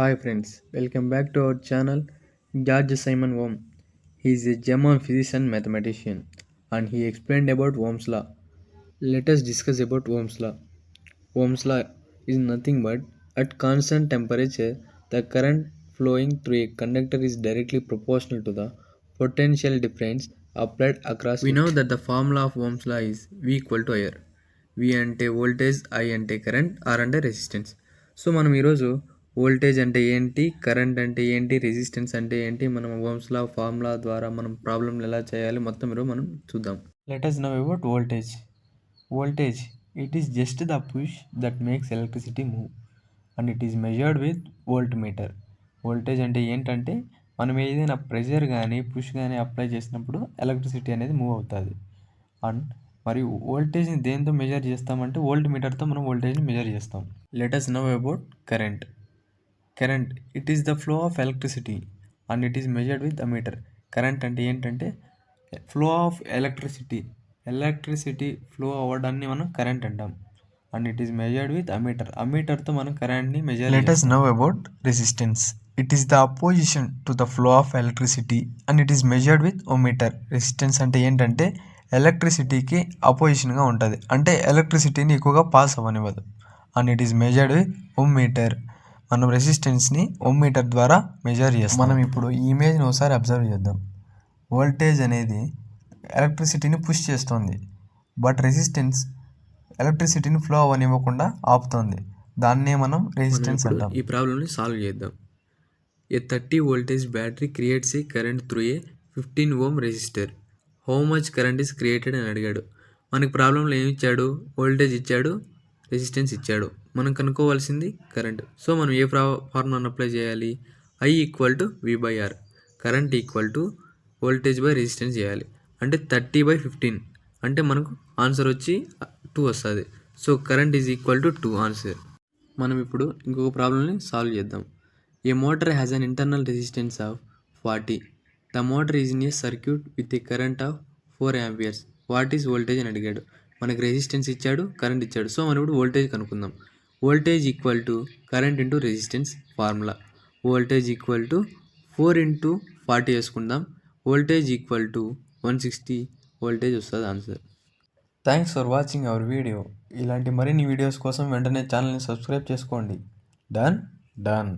Hi friends, welcome back to our channel. George Simon Ohm. He is a German physician mathematician and he explained about Ohm's law. Let us discuss about Ohm's law. Ohm's law is nothing but at constant temperature the current flowing through a conductor is directly proportional to the potential difference applied across it. We know that the formula of Ohm's law is V equal to IR. V అంటే voltage, I అంటే current, R అంటే resistance. So మనం ఈరోజు voltage అంటే ఏంటి, current అంటే ఏంటి, resistance అంటే ఏంటి, మనం ఓమ్స్ లా ఫార్ములా ద్వారా మనం ప్రాబ్లంలు ఎలా చేయాలి మొత్తం ఈరోజు మనం చూద్దాం. Let us know about voltage. Voltage, it is just the push that makes electricity move and it is measured with voltmeter. Voltage అంటే ఏంటంటే మనం ఏదైనా ప్రెషర్ కానీ పుష్ కానీ అప్లై చేసినప్పుడు ఎలక్ట్రిసిటీ అనేది మూవ్ అవుతుంది. అండ్ మరియు వోల్టేజ్ని దేంతో మెజర్ చేస్తామంటే వోల్ట్ మీటర్తో మనం వోల్టేజ్ని మెజర్ చేస్తాం. Let us know about current. Current, it is the flow of electricity and it is measured with ammeter. Current అంటే ఏంటంటే ఫ్లో ఆఫ్ ఎలక్ట్రిసిటీ ఫ్లో అవ్వడాన్ని మనం కరెంట్ అంటాం. And it is measured with అమీటర్తో మనం కరెంట్ని measure. Let us know about resistance. It is the opposition to the flow of electricity and it is measured with ohmmeter. Resistance అంటే ఏంటంటే ఎలక్ట్రిసిటీకి అపోజిషన్గా ఉంటుంది, అంటే ఎలక్ట్రిసిటీని ఎక్కువగా పాస్ అవ్వనివ్వదు. And it is measured with ohmmeter. మనం రెసిస్టెన్స్ని ohmmeter ద్వారా మెజర్ చేస్తాం. మనం ఇప్పుడు ఈ ఇమేజ్ని ఒకసారి అబ్జర్వ్ చేద్దాం. వోల్టేజ్ అనేది ఎలక్ట్రిసిటీని పుష్ చేస్తుంది, బట్ రెసిస్టెన్స్ ఎలక్ట్రిసిటీని ఫ్లో అవ్వనివ్వకుండా ఆపుతుంది. దాన్నే మనం రెసిస్టెన్స్ అంటాం. ఈ ప్రాబ్లమ్ని సాల్వ్ చేద్దాం. ఏ 30 voltage battery creates a current through a 15 ohm resistor. How much current is created అని అడిగాడు. మనకి ప్రాబ్లంలో ఏమి ఇచ్చాడు? వోల్టేజ్ ఇచ్చాడు, రెసిస్టెన్స్ ఇచ్చాడు. మనం కనుక్కోవాల్సింది కరెంట్. సో మనం ఏ ఫార్ములాను అప్లై చేయాలి? I equal to V/R. Current equal to voltage by resistance చేయాలి. అంటే 30/15 అంటే మనకు ఆన్సర్ వచ్చి 2 వస్తుంది. So current is equal to 2 answer. మనం ఇప్పుడు ఇంకొక ప్రాబ్లమ్ని సాల్వ్ చేద్దాం. A motor has an internal resistance of 40. The motor is in a circuit with a current of 4 amperes. What is voltage అని అడిగాడు. మనకి రెసిస్టెన్స్ ఇచ్చాడు, కరెంట్ ఇచ్చాడు. సో మనం ఇప్పుడు వోల్టేజ్ కనుక్కుందాం. Voltage equal to current into resistance formula. Voltage equal to 4 into 40 వేసుకుందాం. Voltage equal to 160 voltage వస్తుంది answer. Thanks for watching our video. ఇలాంటి మరిన్ని వీడియోస్ కోసం వెంటనే ఛానల్ని సబ్స్క్రైబ్ చేసుకోండి. డన్.